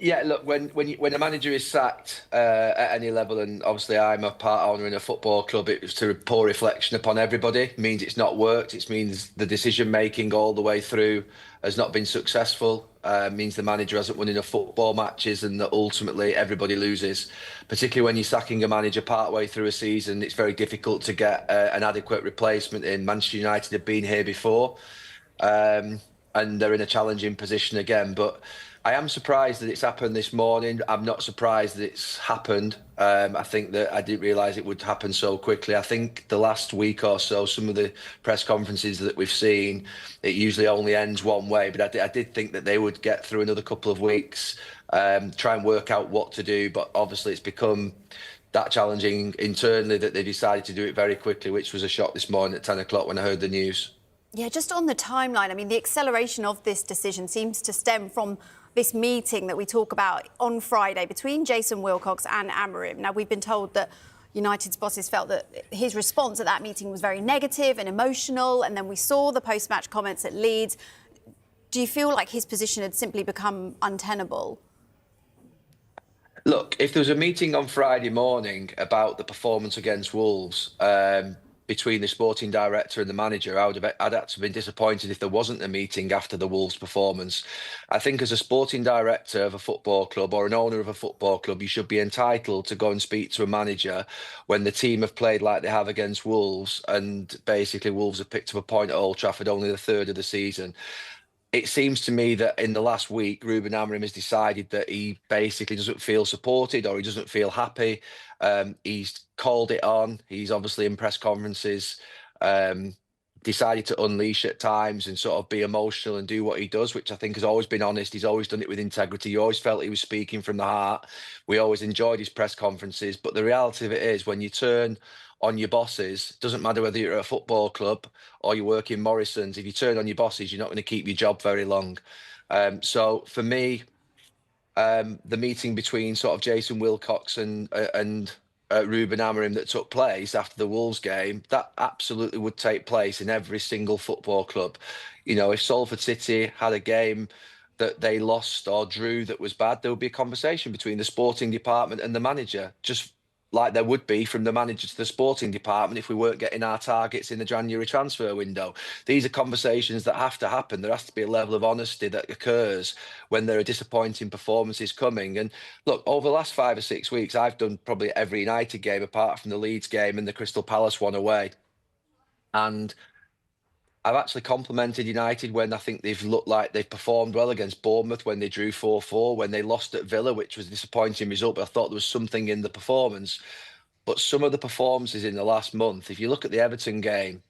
Yeah, look, when a manager is sacked at any level, and obviously I'm a part owner in a football club, it's to poor reflection upon everybody. It means it's not worked. It means the decision making all the way through has not been successful. Means the manager hasn't won enough football matches, and that ultimately everybody loses. Particularly when you're sacking a manager part way through a season, it's very difficult to get an adequate replacement in. Manchester United have been here before. Um, and they're in a challenging position again. But I am surprised that it's happened this morning. I'm not surprised that it's happened. I think that I didn't realise it would happen so quickly. I think the last week or so, some of the press conferences that we've seen, it usually only ends one way. But I did think that they would get through another couple of weeks, try and work out what to do. But obviously, it's become that challenging internally that they decided to do it very quickly, which was a shock this morning at 10 o'clock when I heard the news. Yeah, just on the timeline, I mean, the acceleration of this decision seems to stem from this meeting that we talk about on Friday between Jason Wilcox and Amorim. Now, we've been told that United's bosses felt that his response at that meeting was very negative and emotional, and then we saw the post-match comments at Leeds. Do you feel like his position had simply become untenable? Look, if there was a meeting on Friday morning about the performance against Wolves, between the sporting director and the manager, I'd actually been disappointed if there wasn't a meeting after the Wolves performance. I think as a sporting director of a football club or an owner of a football club, you should be entitled to go and speak to a manager when the team have played like they have against Wolves, and basically Wolves have picked up a point at Old Trafford, only the third of the season. It seems to me that in the last week, Ruben Amorim has decided that he basically doesn't feel supported or he doesn't feel happy. He's called it on. He's obviously in press conferences, um, decided to unleash at times and sort of be emotional and do what he does, which I think has always been honest. He's always done it with integrity. You always felt he was speaking from the heart. We always enjoyed his press conferences. But the reality of it is, when you turn on your bosses, doesn't matter whether you're at a football club or you work in Morrison's, if you turn on your bosses, you're not going to keep your job very long. So for me, the meeting between sort of Jason Wilcox and Ruben Amorim that took place after the Wolves game, that absolutely would take place in every single football club. You know, if Salford City had a game that they lost or drew that was bad, there would be a conversation between the sporting department and the manager, just like there would be from the manager to the sporting department if we weren't getting our targets in the January transfer window. These are conversations that have to happen. There has to be a level of honesty that occurs when there are disappointing performances coming. And look, over the last 5 or 6 weeks, I've done probably every United game apart from the Leeds game and the Crystal Palace one away. And I've actually complimented United when I think they've looked like they've performed well against Bournemouth when they drew 4-4, when they lost at Villa, which was a disappointing result, but I thought there was something in the performance. But some of the performances in the last month, if you look at the Everton game,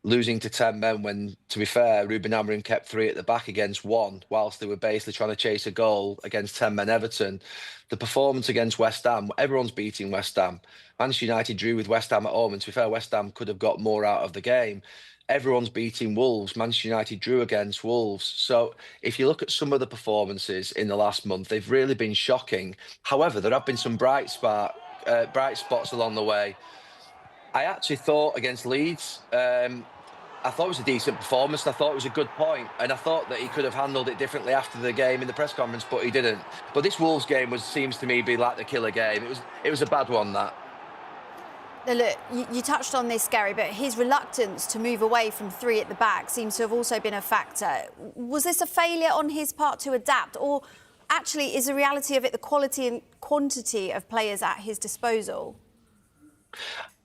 losing to 10 men when, to be fair, Ruben Amorim kept three at the back against one, whilst they were basically trying to chase a goal against 10 men Everton. The performance against West Ham, everyone's beating West Ham. Manchester United drew with West Ham at home, and to be fair, West Ham could have got more out of the game. Everyone's beating Wolves. Manchester United drew against Wolves. So if you look at some of the performances in the last month, they've really been shocking. However, there have been some bright spots along the way. I actually thought against Leeds, I thought it was a decent performance. I thought it was a good point, and I thought that he could have handled it differently after the game in the press conference, but he didn't. But this Wolves game seems to me be like the killer game. It was a bad one, that. Now, look, you touched on this, Gary, but his reluctance to move away from three at the back seems to have also been a factor. Was this a failure on his part to adapt, or actually is the reality of it the quality and quantity of players at his disposal?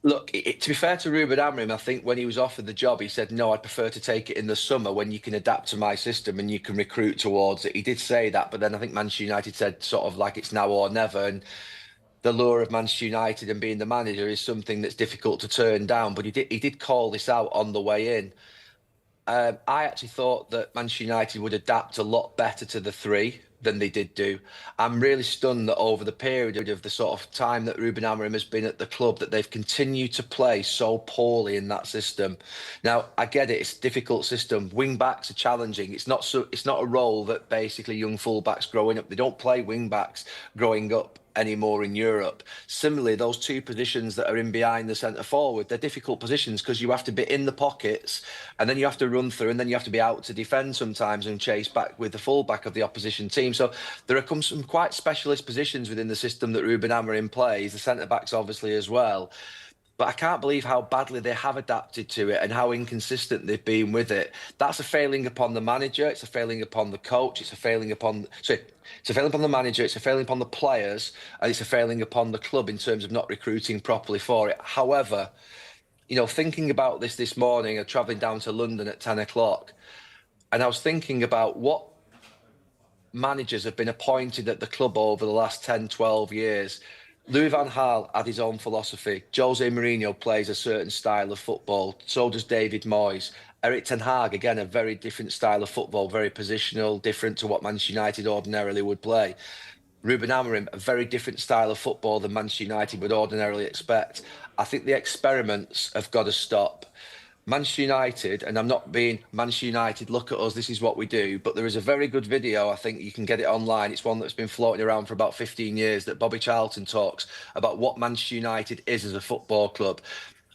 Look, to be fair to Ruben Amorim, I think when he was offered the job, he said, no, I'd prefer to take it in the summer when you can adapt to my system and you can recruit towards it. He did say that, but then I think Manchester United said sort of like it's now or never. And the lure of Manchester United and being the manager is something that's difficult to turn down. But he did call this out on the way in. I actually thought that Manchester United would adapt a lot better to the three than they did do. I'm really stunned that over the period of the sort of time that Ruben Amorim has been at the club, that they've continued to play so poorly in that system. Now, I get it; it's a difficult system. Wing backs are challenging. It's not a role that basically young full backs growing up. They don't play wing backs growing up anymore in Europe. Similarly, those two positions that are in behind the centre forward, they're difficult positions because you have to be in the pockets and then you have to run through and then you have to be out to defend sometimes and chase back with the fullback of the opposition team. So there are some quite specialist positions within the system that Ruben Amorim plays, the centre backs obviously as well. But I can't believe how badly they have adapted to it and how inconsistent they've been with it. That's a failing upon the manager. It's a failing upon the coach. It's a failing upon the manager. It's a failing upon the players, and it's a failing upon the club in terms of not recruiting properly for it. However, thinking about this morning, and travelling down to London at 10 o'clock, and I was thinking about what managers have been appointed at the club over the last 10, 12 years. Louis van Gaal had his own philosophy. Jose Mourinho plays a certain style of football. So does David Moyes. Eric Ten Hag, again, a very different style of football, very positional, different to what Manchester United ordinarily would play. Ruben Amorim, a very different style of football than Manchester United would ordinarily expect. I think the experiments have got to stop. Manchester United, and I'm not being Manchester United, look at us, this is what we do, but there is a very good video, I think you can get it online. It's one that's been floating around for about 15 years that Bobby Charlton talks about what Manchester United is as a football club.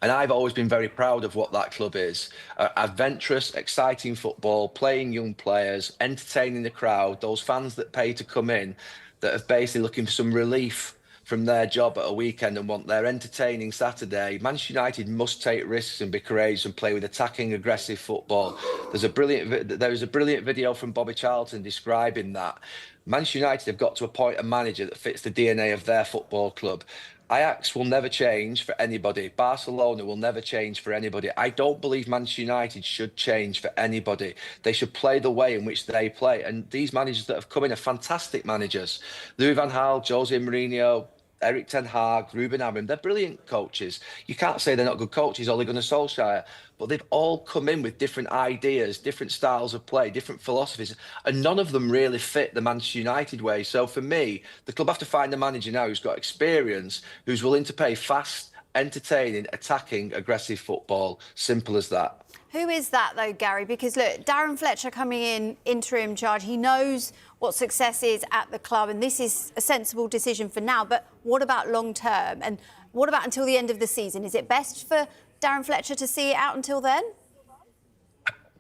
And I've always been very proud of what that club is. Adventurous, exciting football, playing young players, entertaining the crowd, those fans that pay to come in, that are basically looking for some relief from their job at a weekend and want their entertaining Saturday. Manchester United must take risks and be courageous and play with attacking, aggressive football. There is a brilliant video from Bobby Charlton describing that. Manchester United have got to appoint a manager that fits the DNA of their football club. Ajax will never change for anybody. Barcelona will never change for anybody. I don't believe Manchester United should change for anybody. They should play the way in which they play. And these managers that have come in are fantastic managers. Louis van Gaal, Jose Mourinho, Eric Ten Hag, Ruben Amorim, they're brilliant coaches. You can't say they're not good coaches, Ole Gunnar Solskjaer, but they've all come in with different ideas, different styles of play, different philosophies, and none of them really fit the Manchester United way. So for me, the club have to find a manager now who's got experience, who's willing to play fast, entertaining, attacking, aggressive football. Simple as that. Who is that, though, Gary? Because, look, Darren Fletcher coming in, interim charge, he knows what success is at the club, and this is a sensible decision for now. But what about long term? And what about until the end of the season? Is it best for Darren Fletcher to see it out until then?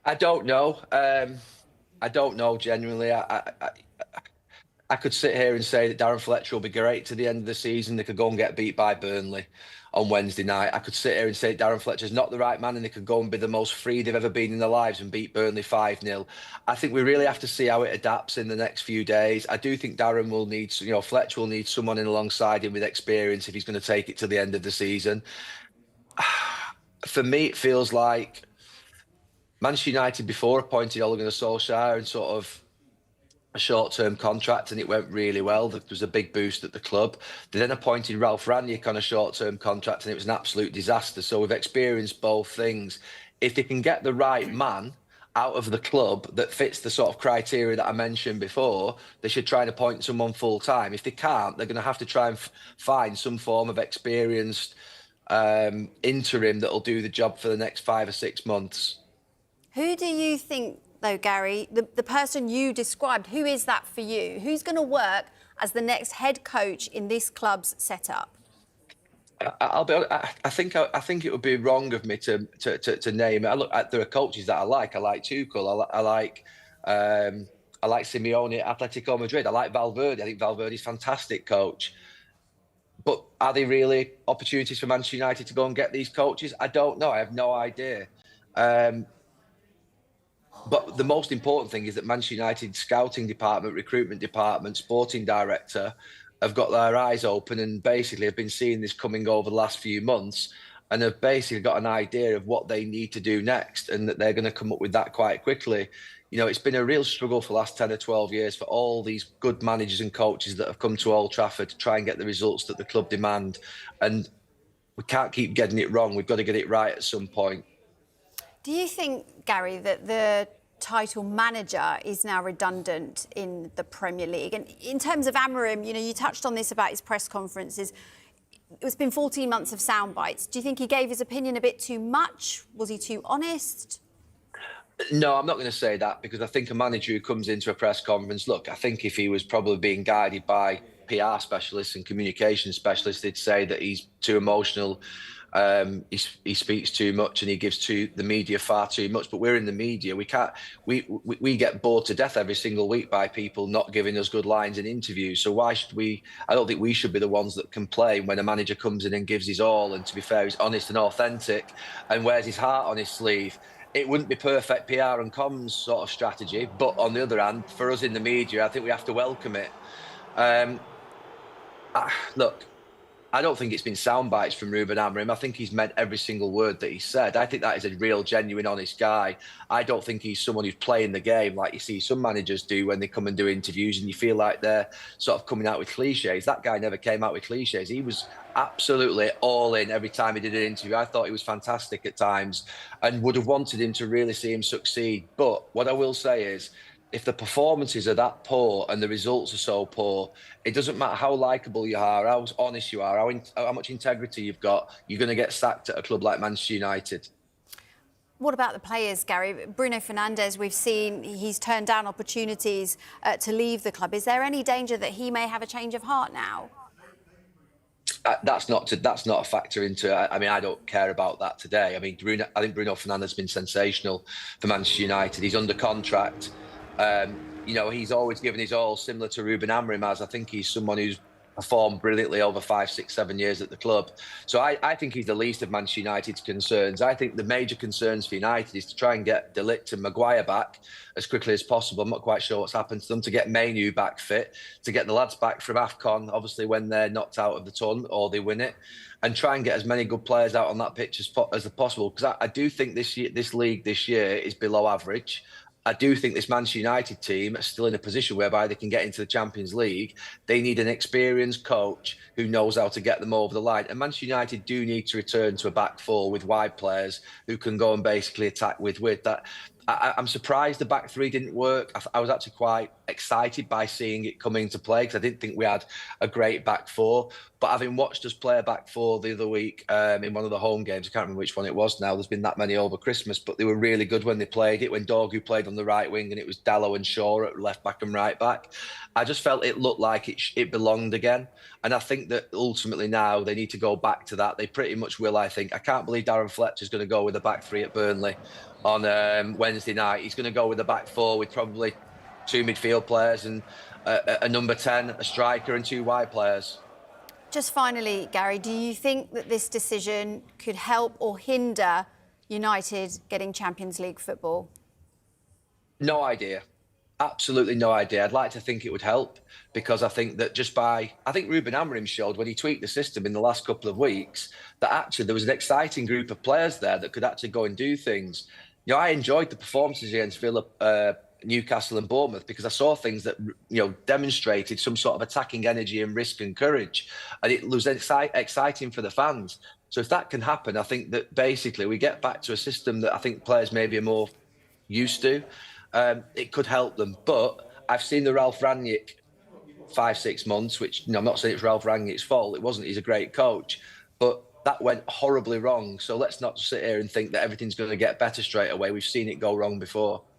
I don't know. I don't know, genuinely. I could sit here and say that Darren Fletcher will be great to the end of the season. They could go and get beat by Burnley on Wednesday night. I could sit here and say Darren Fletcher's not the right man and they could go and be the most free they've ever been in their lives and beat Burnley 5-0. I think we really have to see how it adapts in the next few days. I do think Darren will need, Fletcher will need someone in alongside him with experience if he's going to take it to the end of the season. For me, it feels like Manchester United before appointed Ole Gunnar Solskjaer and sort of a short-term contract and it went really well. There was a big boost at the club. They then appointed Ralf Rangnick on a short-term contract and it was an absolute disaster. So we've experienced both things. If they can get the right man out of the club that fits the sort of criteria that I mentioned before, they should try and appoint someone full-time. If they can't, they're going to have to try and find some form of experienced interim that'll do the job for the next 5 or 6 months. Who do you think, though, Gary, the person you described, who is that for you? Who's going to work as the next head coach in this club's setup? I'll be honest, I think it would be wrong of me to name it. There are coaches that I like. I like Tuchel. I like Simeone at Atletico Madrid. I like Valverde. I think Valverde's a fantastic coach. But are there really opportunities for Manchester United to go and get these coaches? I don't know. I have no idea. But the most important thing is that Manchester United scouting department, recruitment department, sporting director have got their eyes open and basically have been seeing this coming over the last few months and have basically got an idea of what they need to do next and that they're going to come up with that quite quickly. It's been a real struggle for the last 10 or 12 years for all these good managers and coaches that have come to Old Trafford to try and get the results that the club demand. And we can't keep getting it wrong. We've got to get it right at some point. Do you think, Gary, that the title manager is now redundant in the Premier League? And in terms of Amorim, you touched on this about his press conferences. It's been 14 months of sound bites. Do you think he gave his opinion a bit too much? Was he too honest? No, I'm not going to say that because I think a manager who comes into a press conference, look, I think if he was probably being guided by PR specialists and communication specialists, they'd say that he's too emotional. He speaks too much and he gives to the media far too much. But we're in the media. We can't. We get bored to death every single week by people not giving us good lines in interviews. So why should we? I don't think we should be the ones that complain when a manager comes in and gives his all. And to be fair, he's honest and authentic and wears his heart on his sleeve. It wouldn't be perfect PR and comms sort of strategy. But on the other hand, for us in the media, I think we have to welcome it. Look, I don't think it's been sound bites from Ruben Amorim. I think he's meant every single word that he said. I think that is a real, genuine, honest guy. I don't think he's someone who's playing the game like you see some managers do when they come and do interviews and you feel like they're sort of coming out with cliches. That guy never came out with cliches. He was absolutely all in every time he did an interview. I thought he was fantastic at times and would have wanted him to really see him succeed. But what I will say is, if the performances are that poor and the results are so poor, it doesn't matter how likeable you are, how honest you are, how much integrity you've got, you're going to get sacked at a club like Manchester United. What about the players, Gary? Bruno Fernandes, we've seen he's turned down opportunities to leave the club. Is there any danger that he may have a change of heart now? That's not a factor into. I mean, I don't care about that today. I mean, I think Bruno Fernandes has been sensational for Manchester United. He's under contract. You know, he's always given his all, similar to Ruben Amorim has. I think he's someone who's performed brilliantly over 5, 6, 7 years at the club. So I think he's the least of Manchester United's concerns. I think the major concerns for United is to try and get De Ligt and Maguire back as quickly as possible. I'm not quite sure what's happened to them. To get Mainu back fit, to get the lads back from AFCON, obviously when they're knocked out of the tournament or they win it, and try and get as many good players out on that pitch as possible. Because I do think this league this year is below average. I do think this Manchester United team are still in a position whereby they can get into the Champions League. They need an experienced coach who knows how to get them over the line. And Manchester United do need to return to a back four with wide players who can go and basically attack with that. I'm surprised the back three didn't work. I was actually quite excited by seeing it come into play because I didn't think we had a great back four. But having watched us play a back four the other week in one of the home games, I can't remember which one it was now. There's been that many over Christmas, but they were really good when they played it. When Dorgu played on the right wing and it was Dalot and Shaw at left back and right back. I just felt it looked like it belonged again. And I think that ultimately now they need to go back to that. They pretty much will, I think. I can't believe Darren Fletcher's going to go with a back three at Burnley on Wednesday night. He's going to go with a back four with probably 2 midfield players and a number 10, a striker and 2 wide players. Just finally, Gary, do you think that this decision could help or hinder United getting Champions League football? No idea. Absolutely no idea. I'd like to think it would help because I think that I think Ruben Amorim showed when he tweaked the system in the last couple of weeks that actually there was an exciting group of players there that could actually go and do things. You know, I enjoyed the performances against Villa, Newcastle and Bournemouth because I saw things that, you know, demonstrated some sort of attacking energy and risk and courage. And it was exciting for the fans. So if that can happen, I think that basically we get back to a system that I think players maybe are more used to. It could help them. But I've seen the Ralph Rangnick 5-6 months, which, you know, I'm not saying it's Ralph Rangnick's fault. It wasn't. He's a great coach. But that went horribly wrong. So let's not sit here and think that everything's going to get better straight away. We've seen it go wrong before.